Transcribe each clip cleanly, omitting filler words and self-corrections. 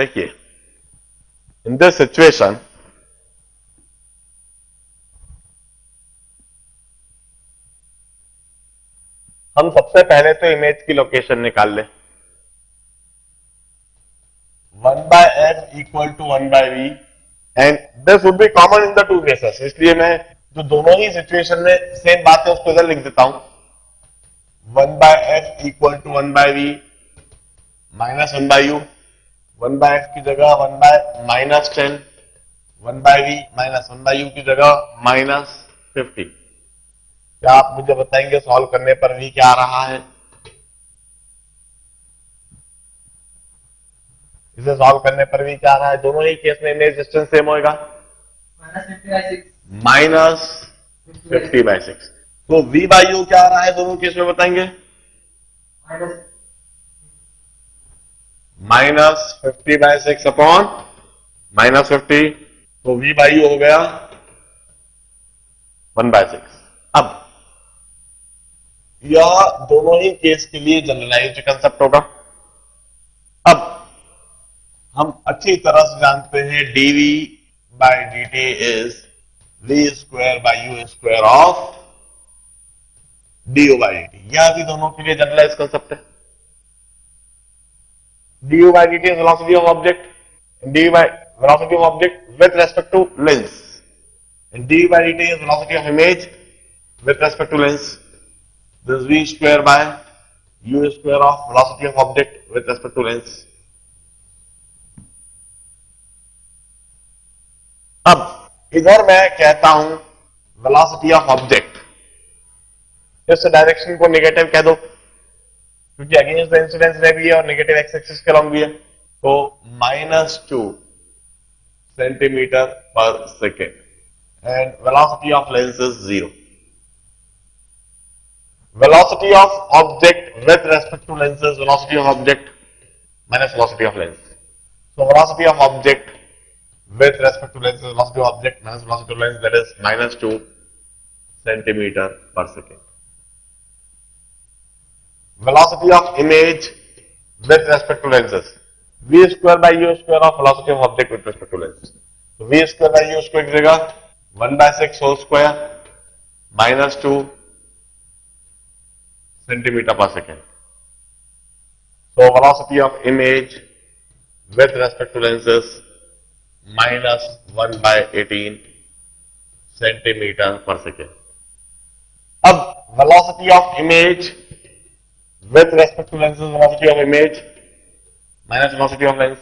देखिए, in this situation हम सबसे पहले तो इमेज की लोकेशन निकाल लें। 1/f equal to 1/v and this would be common in the two cases, इसलिए मैं जो दोनों ही सिचुएशन में सेम बात है उसको इधर लिख देता हूं। 1/f equal to 1/v minus 1/u, 1/f की जगह 1/-10, 1/v माइनस 1/u की जगह -50। क्या आप मुझे बताएंगे सॉल्व करने पर v क्या आ रहा है? इसे सॉल्व करने पर भी क्या आ रहा है? दोनों ही केस में इमेज डिस्टेंस सेम होगा, -50/6। तो v/u क्या आ रहा है दोनों केस में बताएंगे? -50/6 अपॉन -50, तो v/u हो गया 1/6। अब यह दोनों ही केस के लिए जनरलाइज्ड कंसेप्ट होगा। अब हम अच्छी तरह से जानते हैं dv/dt is v² u² of du/dt। यह भी दोनों के लिए जनरलाइज कंसेप्ट है। du/dt is velocity of object, velocity of object with respect to length, and dv/dt is velocity of image with respect to length. This v²/u² of velocity of object with respect to length. अब इधर मैं कहता हूं velocity of object, इस direction को negative कह दो क्योंकि अगेंस्ट द इंसिडेंस रे भी है और नेगेटिव एक्स एक्सिस के लॉन्ग भी है, तो -2 centimetre per second and velocity of lens is 0। Velocity of object with respect to lens is velocity of object minus velocity of lens. So velocity of object with respect to length is velocity of object minus velocity of length, that is -2 centimeter per second. Velocity of image with respect to lenses, v²/u² of velocity of object with respect to lens. So v²/u² की जगह 1/6 whole square -2 centimeter per second. So velocity of image with respect to lenses -1/18 centimetre per second. अब velocity of image with respect to lens, velocity of image minus velocity of lens.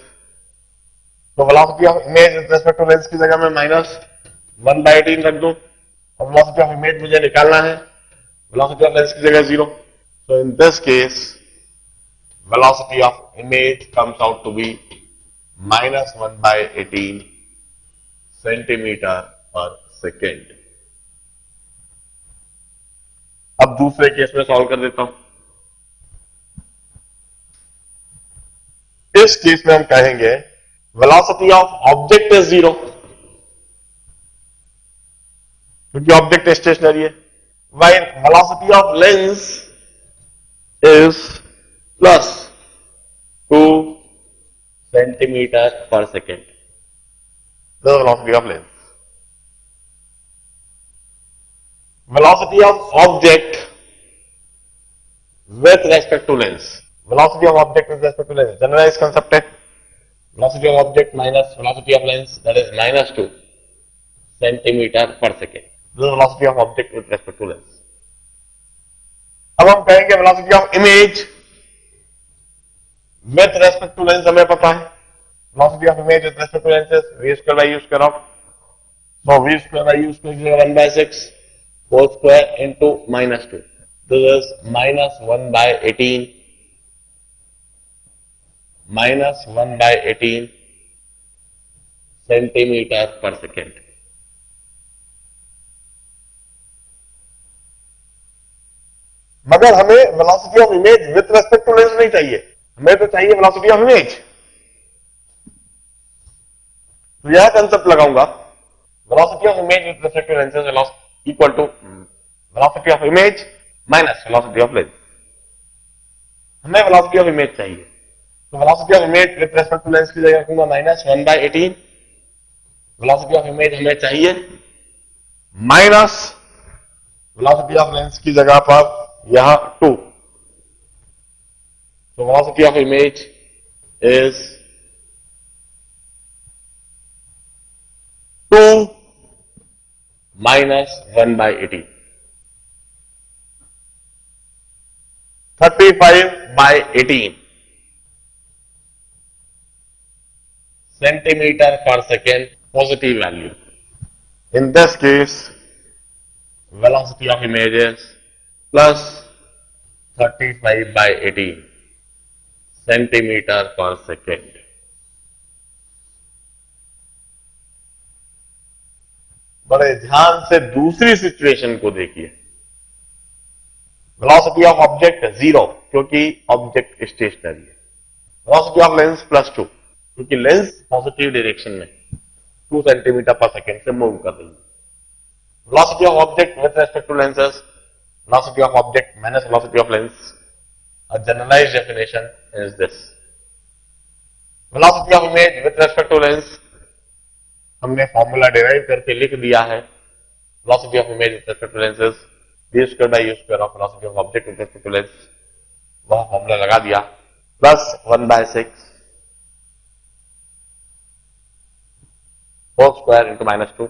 तो velocity of image with respect to lens की जगह मैं -1/18 रख दूं और velocity of image मुझे निकालना है, वेलोसिटी ऑफ लेंस की जगह 0। So in this case velocity of image comes out to be -1/18 centimetre per second. अब दूसरे केस में सॉल्व कर देता हूं। इस केस में हम कहेंगे वेलोसिटी ऑफ ऑब्जेक्ट इज 0 क्योंकि ऑब्जेक्ट स्टेशनरी है, while velocity of lens is +2 centimetre per second, the velocity of length. Velocity of object with respect to length, velocity of object with respect to length, generalized concept है, velocity of object minus velocity of length, that is -2 centimeter per second, the velocity of object with respect to length. अब हम कहेंगे velocity of image with respect to length हमें पता है, velocity of image with respect to length is v²/u² of, so v²/u² is 1/6 whole square into -2. This is -1/18 centimetre per second. मगर हमें velocity of image with respect to lens नहीं चाहिए, हमें तो चाहिए वेलोसिटी ऑफ इमेज। तो यह concept लगाऊंगा, velocity of image with respect to lens equal to velocity of image minus velocity of lens. हमें वेलोसिटी ऑफ इमेज चाहिए, तो velocity of image with respect to lens की जगह रखूंगा -1/18। वेलोसिटी ऑफ इमेज हमें चाहिए माइनस वेलोसिटी ऑफ लेंस की जगह पर यह 2। तो velocity of image is 2 minus 1/18, 35/18 centimeter per second positive value. In this case, velocity of image is plus 35/18 centimeter per second. बड़े ध्यान से दूसरी सिचुएशन को देखिए। वेलोसिटी ऑफ ऑब्जेक्ट 0 क्योंकि ऑब्जेक्ट स्टेशनरी है। वेलोसिटी ऑफ लेंस +2 क्योंकि लेंस पॉजिटिव डायरेक्शन में 2 सेंटीमीटर पर सेकेंड से मूव कर रही है। Velocity of object with respect to lenses, velocity of object minus velocity of lens. A generalized definition is this. Velocity of image with respect to lens हमने formula derive करके लिख दिया है। Velocity of image with respect to lenses d² of velocity of object with respect to lens, वह formula लगा दिया, plus 1/6 whole square into -2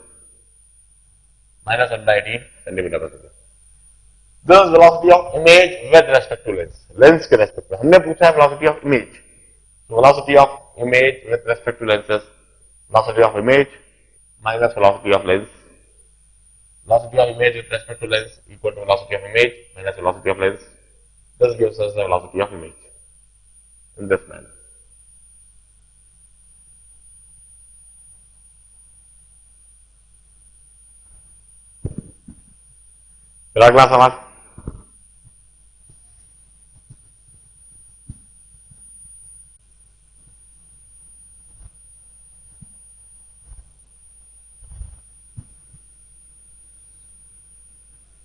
minus 1/18 centimetre per second. This is velocity of image with respect to lens, lens के respect में। हमने पूछा है velocity of image, velocity of image with respect to lenses, velocity of image minus velocity of lens. Velocity of image with respect to lens equal to velocity of image minus velocity of lens. This gives us the velocity of image in this manner. फिर अगला सवाल,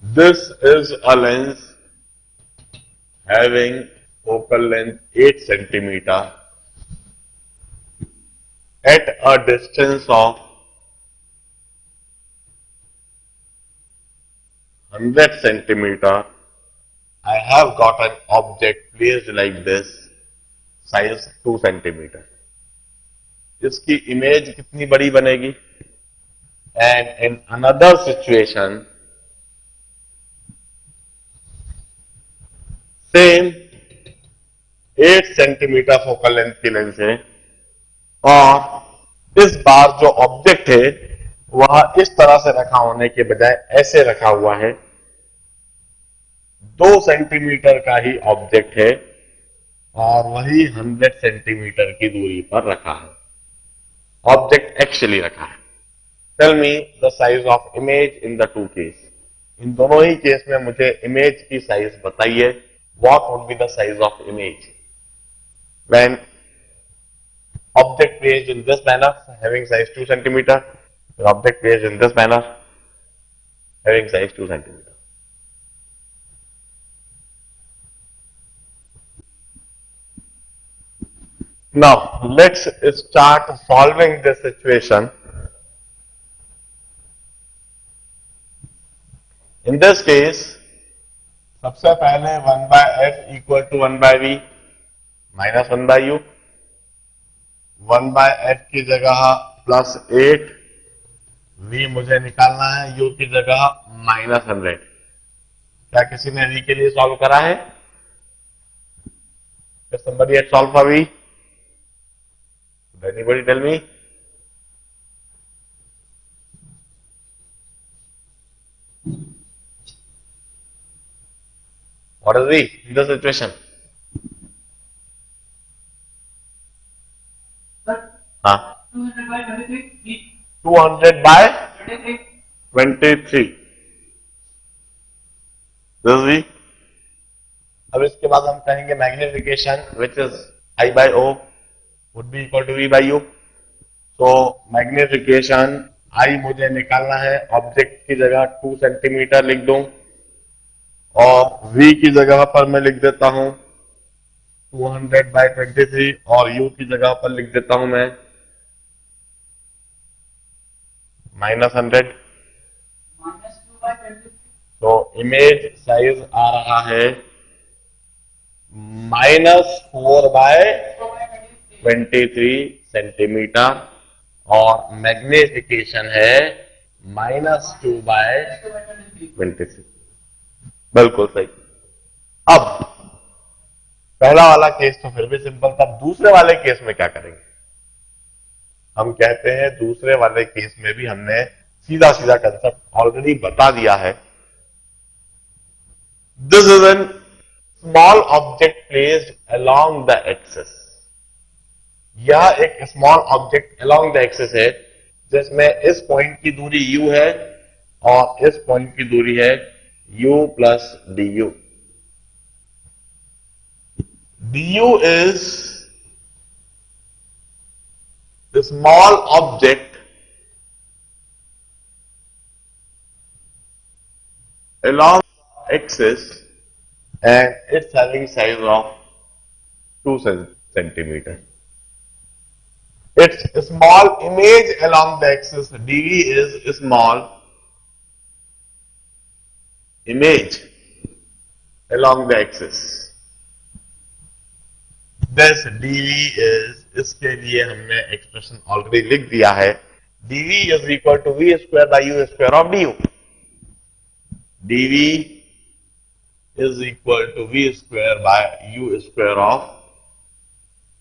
this is a lens having focal length 8 centimeter at a distance of 100 centimeter. I have got an object placed like this, size 2 centimeter. इसकी image कितनी बड़ी बनेगी? And in another situation, same 8 centimetre focal length की lens है और इस बार जो object है वह इस तरह से रखा होने के बजाय ऐसे रखा हुआ है। 2 सेंटीमीटर का ही ऑब्जेक्ट है और वही 100 सेंटीमीटर की दूरी पर रखा है। ऑब्जेक्ट एक्चुअली रखा है। Tell me the size of image in the 2 case. इन दोनों ही केस में मुझे इमेज की साइज बताइए। What would be the size of image when object placed in this manner having size 2 centimeter, the object placed in this manner having size 2 centimeter. Now let's start solving this situation. In this case, सबसे पहले 1/f equal to 1/v minus 1/u, 1/f की जगह +8, v मुझे निकालना है, u की जगह -100। क्या किसी ने v के लिए सॉल्व करा है? somebody had solved for v? Anybody tell me? What is v in this situation? Huh? 200 by 23. 200 by 23. This is v. अब इसके बाद हम कहेंगे magnification which is I by O would be equal to V by U. So magnification I मुझे निकालना है, object की जगह 2 सेंटीमीटर लिख दूं और v की जगह पर मैं लिख देता हूं 200/23 और u की जगह पर लिख देता हूं मैं -100। तो इमेज साइज आ रहा है -4/23 सेंटीमीटर और मैग्निफिकेशन है -2/26। बिल्कुल सही। अब पहला वाला केस तो फिर भी सिंपल था, दूसरे वाले केस में क्या करेंगे? हम कहते हैं दूसरे वाले केस में भी हमने सीधा सीधा कंसेप्ट ऑलरेडी बता दिया है। This is an small object placed along the axis. यह एक small object along the axis है जिसमें इस पॉइंट की दूरी u है और इस पॉइंट की दूरी है u plus du। du is the small object along the axis and it's having size of 2 centimeter. Its small image along the axis dv is small image along the axis. This dv is, इसके लिए हमने expression already लिख दिया है, dv is equal to v square by u square of du. dv is equal to v square by u square of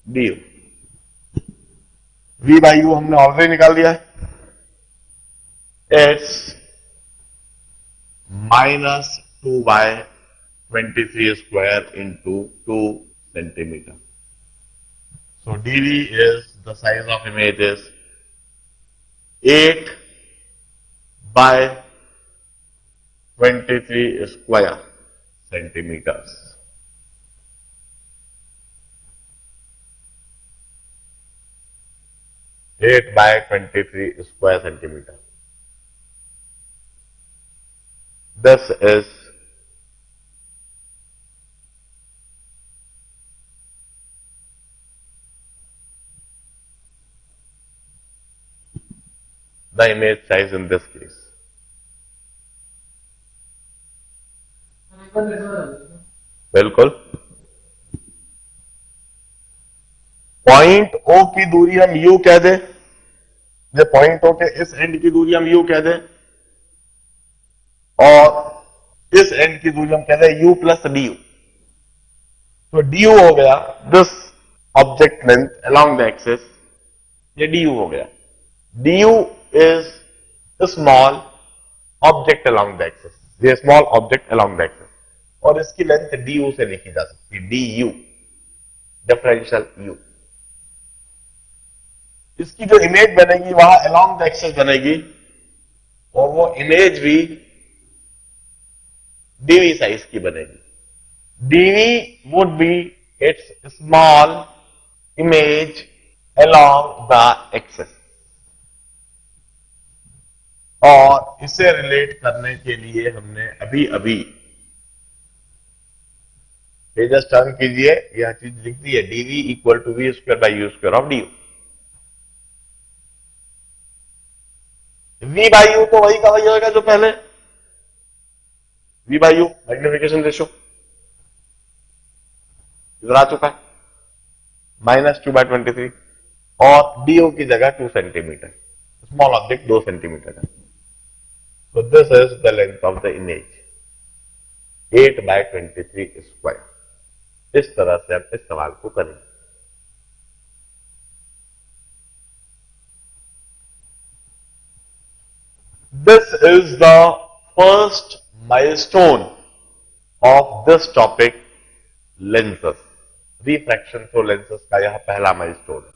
du. v by u हमने already निकाल दिया है, it's -2/23 square into 2 centimeter. So dv is, the size of image is 8/23 square centimeters. 8/23 square centimeter. This is the image size in this case. बिल्कुल। Point O की दूरी हम u कह दें, जो पॉइंट O के इस एंड की दूरी हम u कह दें और इस एंड की दूरी हम कह दें u प्लस du। तो du हो गया this object length along the axis, ये du हो गया। du is a small object along the axis, ये small object along the axis और इसकी लेंथ du से लिखी जा सकती है, du डिफरेंशियल u। इसकी जो इमेज बनेगी वहां along the axis बनेगी और वो इमेज भी dv साइज की बनेगी। dv would be its small image along the axis। और इसे रिलेट करने के लिए हमने अभी अभी जस्ट टर्न कीजिए, यह चीज लिख दी है, dv equal to v square by u square of du। v by u तो वही का वही होगा जो पहले, v by u magnification ratio इधर आ चुका है -2/23 और du की जगह 2 सेंटीमीटर, स्मॉल ऑब्जेक्ट 2 सेंटीमीटर का। So this is the length of the image, 8/23 square। इस तरह से आप इस सवाल को करेंगे। This is the first milestone of this topic, lenses। Refraction through lenses का यह पहला माइलस्टोन है।